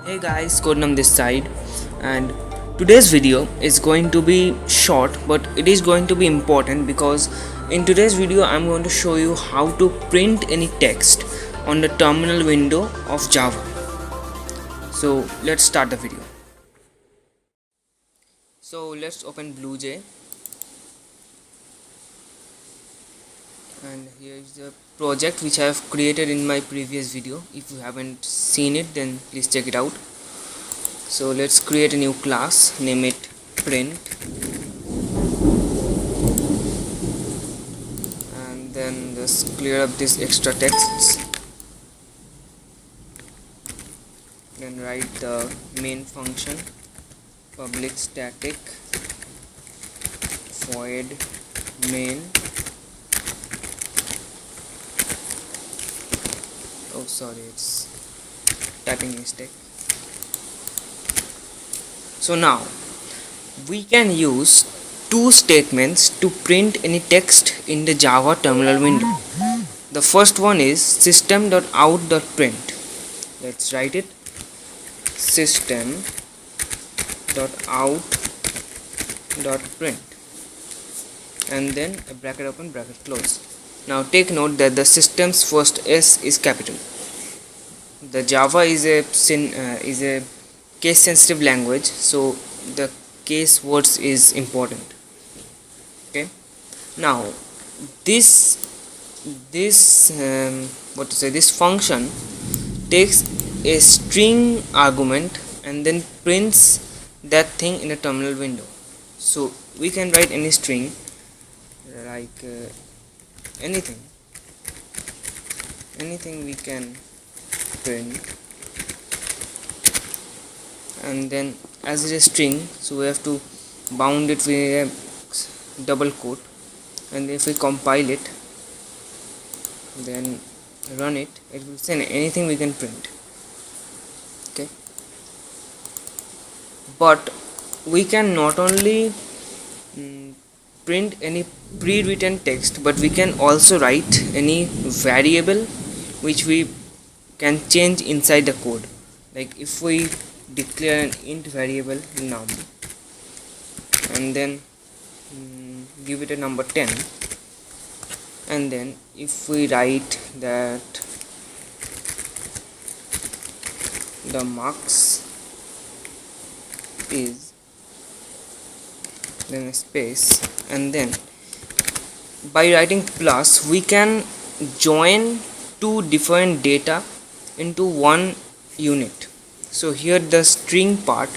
Hey guys, CODENUM this side, and today's video is going to be short, but it is going to be important because in today's video I'm going to show you how to print any text on the terminal window of Java. So let's start the video. So let's open BlueJ, and here is the project which I have created in my previous video. If you haven't seen it, then please check it out. So let's create a new class, name it print, and then just clear up this extra texts, then write the main function public static void main. Oh sorry, it's typing mistake. So now we can use two statements to print any text in the Java terminal window. The first one is System.out.print. Let's write it. System.out.print, and then a bracket open, bracket close. Now take note that the system's first S is capital. The Java is a case sensitive language, so the case words is important. Okay, now this function takes a string argument and then prints that thing in a terminal window. So we can write any string, like anything we can print, and then as it is a string, so we have to bound it with a double quote, and if we compile it then run it, it will say anything we can print. Okay, but we can not only print any pre-written text, but we can also write any variable which we can change inside the code. Like if we declare an int variable num and then give it a number 10, and then if we write that the marks is, then a space, and then by writing plus we can join two different data into one unit. So here the string part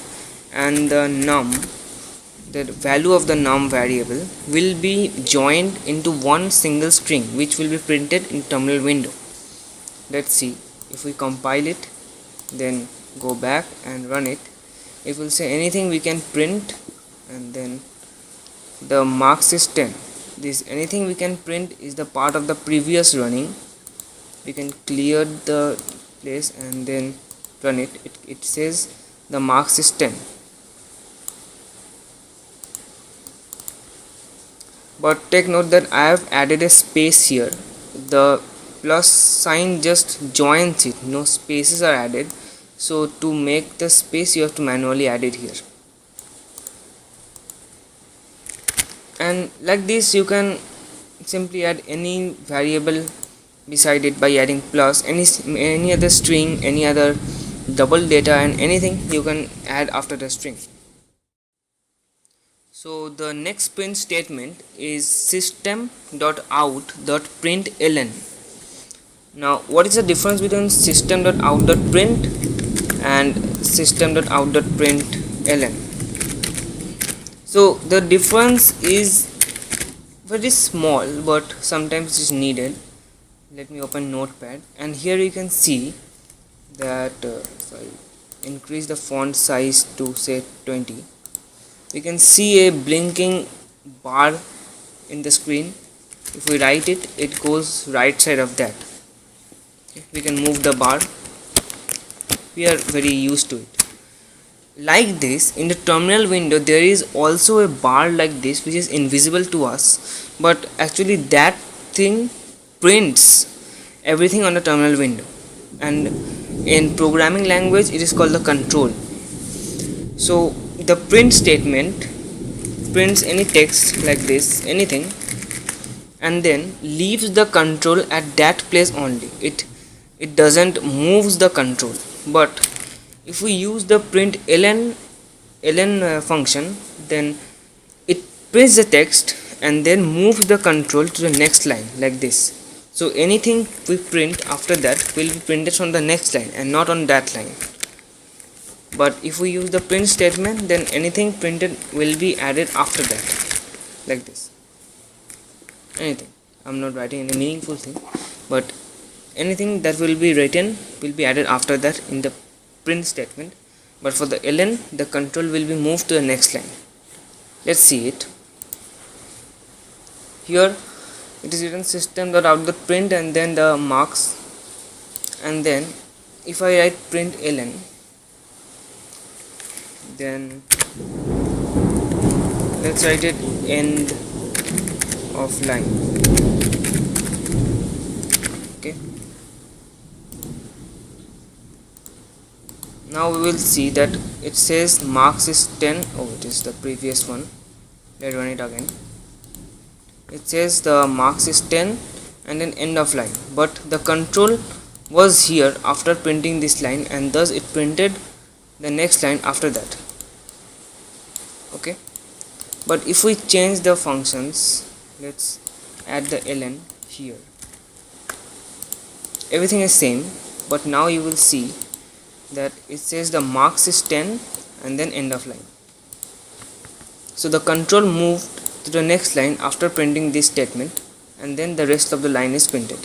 and the num, the value of the num variable, will be joined into one single string which will be printed in terminal window. Let's see, if we compile it then go back and run it, it will say anything we can print, and then the marks is 10. This anything we can print is the part of the previous running. We can clear the place and then run it. It says the marks is 10. But take note that I have added a space here. The plus sign just joins it, no spaces are added. So to make the space you have to manually add it here. And like this you can simply add any variable beside it by adding plus, any other string, any other double data, and anything you can add after the string. So the next print statement is System.out.println. Now what is the difference between System.out.print and System.out.println? So the difference is very small, but sometimes it is needed. Let me open Notepad, and here you can see that increase the font size to say 20. We can see a blinking bar in the screen. If we write it, it goes right side of that. Okay, we can move the bar. We are very used to it. Like this, in the terminal window there is also a bar like this which is invisible to us, but actually that thing prints everything on the terminal window. And in programming language it is called the control. So the print statement prints any text like this, anything, and then leaves the control at that place only. It doesn't moves the control. But if we use the print ln function, then it prints the text and then moves the control to the next line like this. So anything we print after that will be printed on the next line and not on that line. But if we use the print statement, then anything printed will be added after that like this. Anything, I'm not writing any meaningful thing, but anything that will be written will be added after that in the print statement. But for the ln, the control will be moved to the next line. Let's see it. Here it is written System.out.print and then the marks, and then if I write print ln, then let's write it end of line. Okay, now we will see that it says marks is 10. Oh, it is the previous one. Let's run it again. It says the marks is 10 and then end of line, but the control was here after printing this line, and thus it printed the next line after that. Okay, but if we change the functions, let's add the ln here, everything is same, but now you will see that it says the marks is 10 and then end of line. So the control moved to the next line after printing this statement, and then the rest of the line is printed.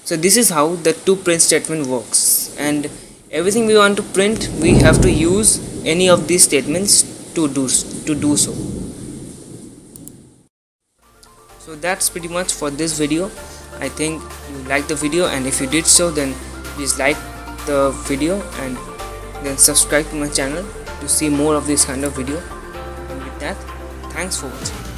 So this is how the two print statement works, and everything we want to print, we have to use any of these statements to do so. So that's pretty much for this video. I think you liked the video, and if you did so, then please like the video and then subscribe to my channel to see more of this kind of video. And with that, thanks for watching.